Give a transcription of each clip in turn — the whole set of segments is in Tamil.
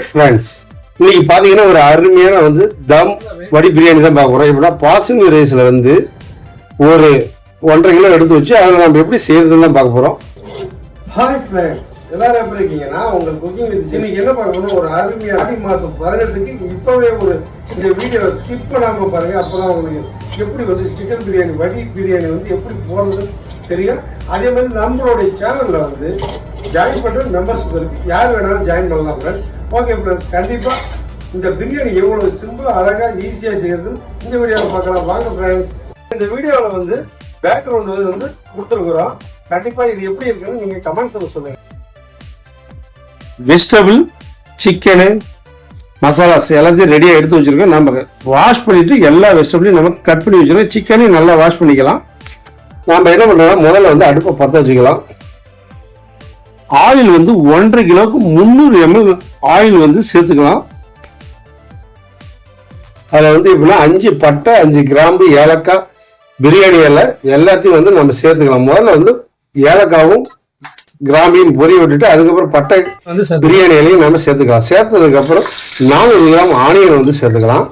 ஃப்ரெண்ட்ஸ், இன்னைக்கு பார்த்தீங்கன்னா ஒரு அருமையான வந்து தம் வடி பிரியாணி தான் பார்க்க போகிறோம். எப்படின்னா பாசிங் ரைஸில் வந்து ஒரு 1.5 கிலோ எடுத்து வச்சு அதில் நம்ம எப்படி செய்யறதுன்னு தான் பார்க்க போகிறோம். ஹாய் ஃப்ரெண்ட்ஸ், எல்லாரும் எப்படி இருக்கீங்கன்னா உங்கள் குக்கிங் வித் இன்னைக்கு என்ன பார்க்கணும், ஒரு அருமையான ஆடி மாதம் 18க்கு இப்போவே ஒரு இந்த வீடியோவை ஸ்கிப் பண்ணாமல் பாருங்கள். அப்போ தான் உங்களுக்கு எப்படி வந்து சிக்கன் பிரியாணி வடி பிரியாணி வந்து எப்படி போகிறதுன்னு தெரியும். அதே மாதிரி நம்மளுடைய சேனலில் வந்து ஜாயின் பண்ணுற மெம்பர்ஷிப் இருக்குது, யார் வேணாலும் ஜாயின் பண்ணலாம் ஃப்ரெண்ட்ஸ். ஓகே ஃப்ரெண்ட்ஸ், கண்டிப்பாக இந்த பிரியாணி எவ்வளோ சிம்பிளாக அழகாக ஈஸியாக செய்யறதுன்னு இந்த வீடியோவில் பார்க்கலாம். வாங்க ஃப்ரெண்ட்ஸ், இந்த வீடியோவில் வந்து பேக்ரவுண்ட் வந்து கொடுத்துருக்குறோம். கண்டிப்பாக இது எப்படி இருக்குன்னு நீங்கள் கமெண்ட்ஸில் சொல்லுங்கள். வெஜிடபிள், சிக்கனு, மசாலாஸ் எல்லாத்தையும் ரெடியாக எடுத்து வச்சுருக்கோம். நம்ம வாஷ் பண்ணிவிட்டு எல்லா வெஜிடபிளையும் நம்ம கட் பண்ணி வச்சுருக்கோம். சிக்கனையும் நல்லா வாஷ் பண்ணிக்கலாம். நாம் என்ன பண்ணுறோம்னா முதல்ல வந்து அடுப்பை பற்ற வச்சுக்கலாம். ஆயில் வந்து 1.5 கிலோவுக்கு 300 ml ஆயில் வந்து சேர்த்துக்கலாம். அதில் வந்து இப்படின்னா 5 பட்டை, 5 கிராம்பு, ஏலக்காய், பிரியாணி இலை எல்லாத்தையும் வந்து நம்ம சேர்த்துக்கலாம். முதல்ல வந்து ஏலக்காவும் கிராம்பையும் பொரிய விட்டுட்டு அதுக்கப்புறம் பட்டை பிரியாணி இலையும் நம்ம சேர்த்துக்கலாம். சேர்த்ததுக்கு அப்புறம் 400 கிராம் ஆனியன் வந்து சேர்த்துக்கலாம்.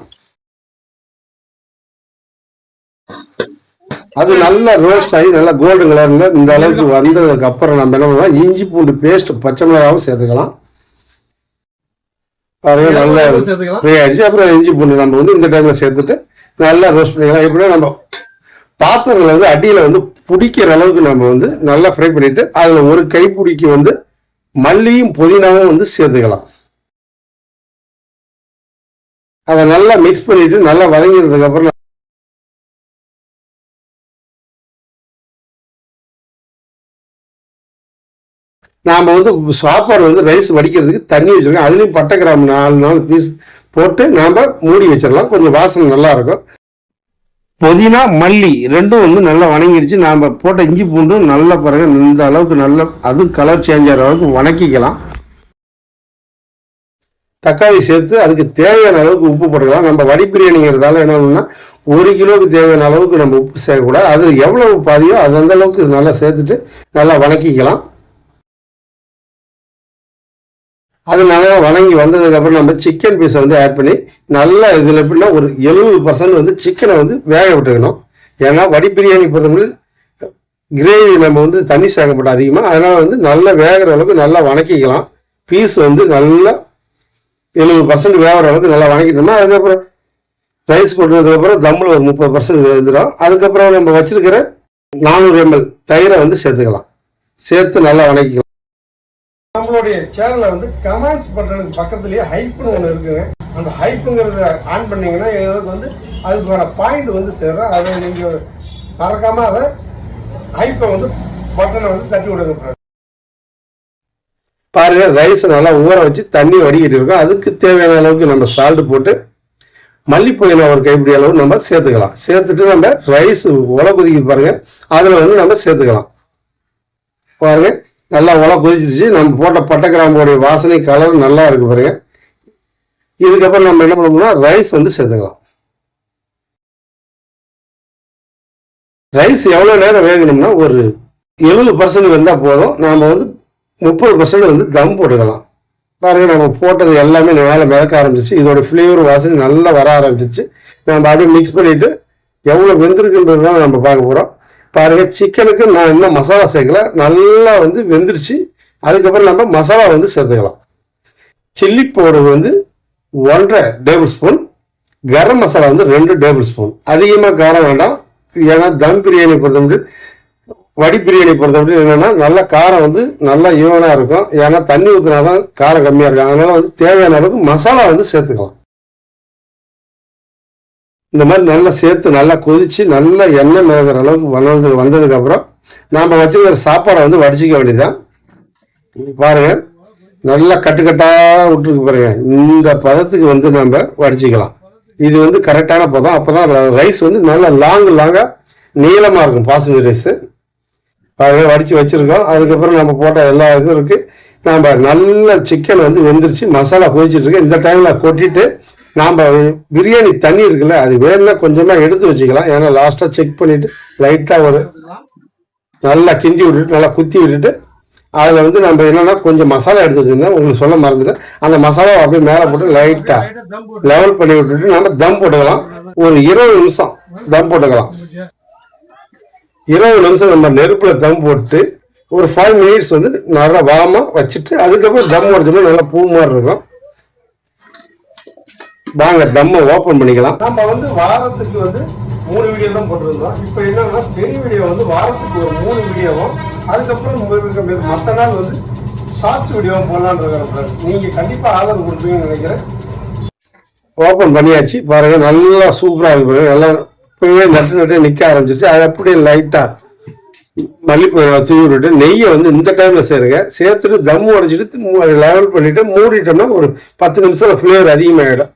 அது நல்லா ரோஸ்ட் ஆகி நல்லா கோல்டன் கலர்ல இந்த அளவுக்கு வந்ததுக்கு அப்புறம் நம்ம என்ன பண்ணலாம், இஞ்சி பூண்டு பேஸ்ட், பச்சை மிளகாவும் சேர்த்துக்கலாம். பாருங்க நல்லா ஃப்ரை ஆயிடுச்சு. அப்புறம் இஞ்சி பூண்டு நம்ம வந்து இந்த டைம்ல சேர்த்துட்டு நல்லா ரோஸ்ட் பண்ணிக்கலாம். எப்படின்னா நம்ம பாத்திரத்துல வந்து அடியில வந்து பிடிக்கிற அளவுக்கு நம்ம வந்து நல்லா ஃப்ரை பண்ணிட்டு அதுல ஒரு கைப்பிடிக்கு வந்து மல்லியும் புதினாவும் வந்து சேர்த்துக்கலாம். அதை நல்லா மிக்ஸ் பண்ணிட்டு நல்லா வதங்கினதுக்கு அப்புறம் நாம் வந்து சாப்பாடு வந்து ரைஸ் வடிக்கிறதுக்கு தண்ணி வச்சுருக்கோம். அதுலேயும் பட்டை கிராம்பு 4 பீஸ் போட்டு நாம் மூடி வச்சிடலாம். கொஞ்சம் வாசனை நல்லா இருக்கும். புதினா, மல்லி ரெண்டும் வந்து நல்லா வணங்கிடுச்சு. நாம் போட்ட இஞ்சி பூண்டும் நல்லா பாருங்க இந்த அளவுக்கு நல்லா அதுவும் கலர் சேஞ்ச் ஆகிற அளவுக்கு வணக்கிக்கலாம். தக்காளி சேர்த்து அதுக்கு தேவையான அளவுக்கு உப்பு போட்டுக்கலாம். நம்ம வடி பிரியாணிங்கிறதால என்ன பண்ணணும்னா 1 கிலோவுக்கு தேவையான அளவுக்கு நம்ம உப்பு சேர்க்கக்கூடாது. அது எவ்வளவு பாதியோ அது அந்த அளவுக்கு நல்லா சேர்த்துட்டு நல்லா வணக்கிக்கலாம். அது நல்லா வணங்கி வந்ததுக்கப்புறம் நம்ம சிக்கன் பீஸை வந்து ஆட் பண்ணி நல்லா இதில் எப்படின்னா ஒரு 70% வந்து சிக்கனை வந்து வேக விட்டுக்கணும். ஏன்னா வடி பிரியாணி பொறுத்தவரை கிரேவி நம்ம வந்து தண்ணி சேர்க்கப்பட்ட அதிகமாக, அதனால் வந்து நல்லா வேகிற அளவுக்கு நல்லா வணக்கிக்கலாம். பீஸ் வந்து நல்லா 70% வேகிற அளவுக்கு நல்லா வணக்கிட்டோம்னா அதுக்கப்புறம் ரைஸ் கொட்டுனதுக்கப்புறம் தம்மில் ஒரு 30% வெந்துடும். அதுக்கப்புறம் நம்ம வச்சிருக்கிற 400 ml தயிரை வந்து சேர்த்துக்கலாம். சேர்த்து நல்லா வணக்கிக்கலாம். நம்மளுடைய சேனல்ல வந்து கமெண்ட்ஸ் பட்டனுக்கு பக்கத்துலயே ஹைப்னு ஒன்று இருக்குங்க. அந்த ஹைப்புங்கிறத ஆன் பண்ணீங்கன்னா எங்களுக்கு வந்து அதுக்கான பாயிண்ட் வந்து சேரும். அதை நீங்க மறக்காம அதை ஹைப்பை வந்து பட்டனை வந்து தட்டி விடுங்க. பாருங்க, ரைஸ் நல்லா ஊற வச்சு தண்ணி வடிக்கிட்டு இருக்கோம். அதுக்கு தேவையான அளவுக்கு நம்ம சால்ட் போட்டு மல்லிப்பொதினா ஒரு கைப்பிடி அளவு நம்ம சேர்த்துக்கலாம். சேர்த்துட்டு நம்ம ரைஸ் உலை கொதிக்க பாருங்க, அதுல வந்து நம்ம சேர்த்துக்கலாம். பாருங்க நல்லா உலை கொதிச்சிருச்சு. நம்ம போட்ட பட்டை கிராம்போடைய வாசனை கலர் நல்லா இருக்கு பாருங்க. இதுக்கப்புறம் நம்ம என்ன பண்ணோம்னா ரைஸ் வந்து சேர்த்துக்கலாம். ரைஸ் எவ்வளோ நேரம் வேகணும்னா ஒரு 70% வெந்தால் போதும். நாம் வந்து 30% வந்து தம் போட்டுக்கலாம். பாருங்க, நம்ம போட்டது எல்லாமே மேலே மிதக்க ஆரம்பிச்சிச்சு. இதோட ஃப்ளேவர் வாசனை நல்லா வர ஆரம்பிச்சிச்சு. நம்ம அப்படியே மிக்ஸ் பண்ணிட்டு எவ்வளோ வெந்திருக்குன்றது தான் நம்ம பார்க்க போகிறோம். பாருங்க, சிக்கனுக்கு நான் இன்னும் மசாலா சேர்க்கல, நல்லா வந்து வெந்துருச்சு. அதுக்கப்புறம் நம்ம மசாலா வந்து சேர்த்துக்கலாம். சில்லி பவுடர் வந்து 1.5 டேபிள் ஸ்பூன், கரம் மசாலா வந்து 2 டேபிள் ஸ்பூன். அதிகமாக காரம் வேண்டாம். ஏன்னா தம் பிரியாணி பொறுத்தவரை வடி பிரியாணி பொறுத்தவரை என்னன்னா நல்லா காரம் வந்து நல்லா ஈவனாக இருக்கும். ஏன்னா தண்ணி ஊற்றினாதான் காரம் கம்மியாக இருக்கும். அதனால வந்து தேவையான அளவுக்கு மசாலா வந்து சேர்த்துக்கலாம். இந்த மாதிரி நல்லா சேர்த்து நல்லா கொதிச்சு நல்லா எண்ணெய் மிதக்கிற அளவுக்கு வந்ததுக்கு அப்புறம் நாம் வச்சுக்கிற சாப்பாடை வந்து வடிச்சிக்க வேண்டியதுதான். பாருங்க, நல்லா கட்டுக்கட்டாக விட்டுருக்கு பாருங்க. இந்த பதத்துக்கு வந்து நம்ம வடிச்சிக்கலாம். இது வந்து கரெக்டான பதம். அப்போதான் ரைஸ் வந்து நல்லா லாங்காக நீளமாக இருக்கும். பாசுமதி ரைஸ் பாருங்க வடித்து வச்சுருக்கோம். அதுக்கப்புறம் நம்ம போட்ட எல்லா இதுவும் இருக்குது. நம்ம நல்ல சிக்கன் வந்து வெந்துருச்சு, மசாலா கொதிச்சுட்டு இருக்கு. இந்த டைமில் கொட்டிட்டு நாம் பிரியாணி தண்ணி இருக்குல்ல, அது வேணும்னா கொஞ்சமாக எடுத்து வச்சுக்கலாம். ஏன்னா லாஸ்ட்டாக செக் பண்ணிவிட்டு லைட்டாக ஒரு நல்லா கிண்டி விட்டுட்டு நல்லா குத்தி விட்டுட்டு அதில் வந்து நம்ம என்னென்னா கொஞ்சம் மசாலா எடுத்து வச்சுருந்தேன், உங்களுக்கு சொல்ல மறந்துட்டேன். அந்த மசாலாவை அப்படியே மேலே போட்டு லைட்டாக லெவல் பண்ணி விட்டுட்டு நம்ம தம் போட்டுக்கலாம். ஒரு 20 நிமிஷம் தம் போட்டுக்கலாம். 20 நிமிஷம் நம்ம நெருப்பில் தம் போட்டு ஒரு 5 மினிட்ஸ் வந்து நல்லா வாமாக வச்சுட்டு அதுக்கப்புறம் தம் உடச்சோம்னா நல்லா பூ மாதிரி இருக்கும். வாங்க தம்மை ஓப்பன் பண்ணிக்கலாம். நம்ம வந்து வாரத்துக்கு வந்து 3 வீடியோ தான் போட்டிருந்தோம். இப்போ என்னன்னா பெரிய வீடியோ வந்து வாரத்துக்கு ஒரு 3 வீடியோவும், அதுக்கப்புறம் மற்ற நாள் வந்து ஷார்ட்ஸ் வீடியோவும் போடலான்னு இருக்கிற ஃப்ரெண்ட்ஸ். நீங்கள் கண்டிப்பாக ஆதரவு கொடுப்பீங்கன்னு நினைக்கிறேன். ஓப்பன் பண்ணியாச்சு பாருங்க, நல்லா சூப்பராக இருக்கு. நல்லா இப்போவே நட்டு நிற்க ஆரம்பிச்சிருச்சு. அது அப்படியே லைட்டாக மல்லிப்பூ தூவி விட்டு நெய்யை வந்து இந்த டைமில் சேருங்க. சேர்த்துட்டு தம் உடைச்சிட்டு லெவல் பண்ணிவிட்டு மூடிட்டோம்னா ஒரு 10 நிமிஷம் ஃப்ளேவர் அதிகமாகிடும்.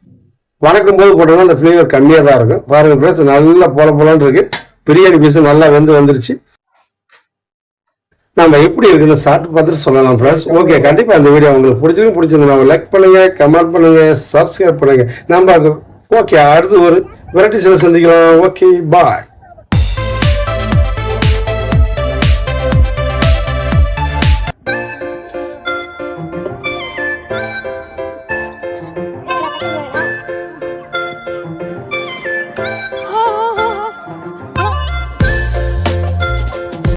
வணக்கும் போது போட்டோம்னா அந்த ஃப்ளேவர் கம்மியாக தான் இருக்கும். பாருங்கள் ஃப்ரெண்ட்ஸ், நல்லா போலான்னு இருக்கு. பிரியாணி பீஸ் நல்லா வந்துருச்சு. நம்ம எப்படி இருக்குன்னு சாப்பிட்டு பார்த்துட்டு சொல்லலாம் ஃப்ரெண்ட்ஸ். ஓகே, கண்டிப்பாக அந்த வீடியோ உங்களுக்கு பிடிச்சிருந்தா லைக் பண்ணுங்க, கமெண்ட் பண்ணுங்க, சப்ஸ்கிரைப் பண்ணுங்க. நம்ம ஓகே அடுத்து ஒரு வெரைட்டிஸில் சந்திக்கலாம். ஓகே, பாய்.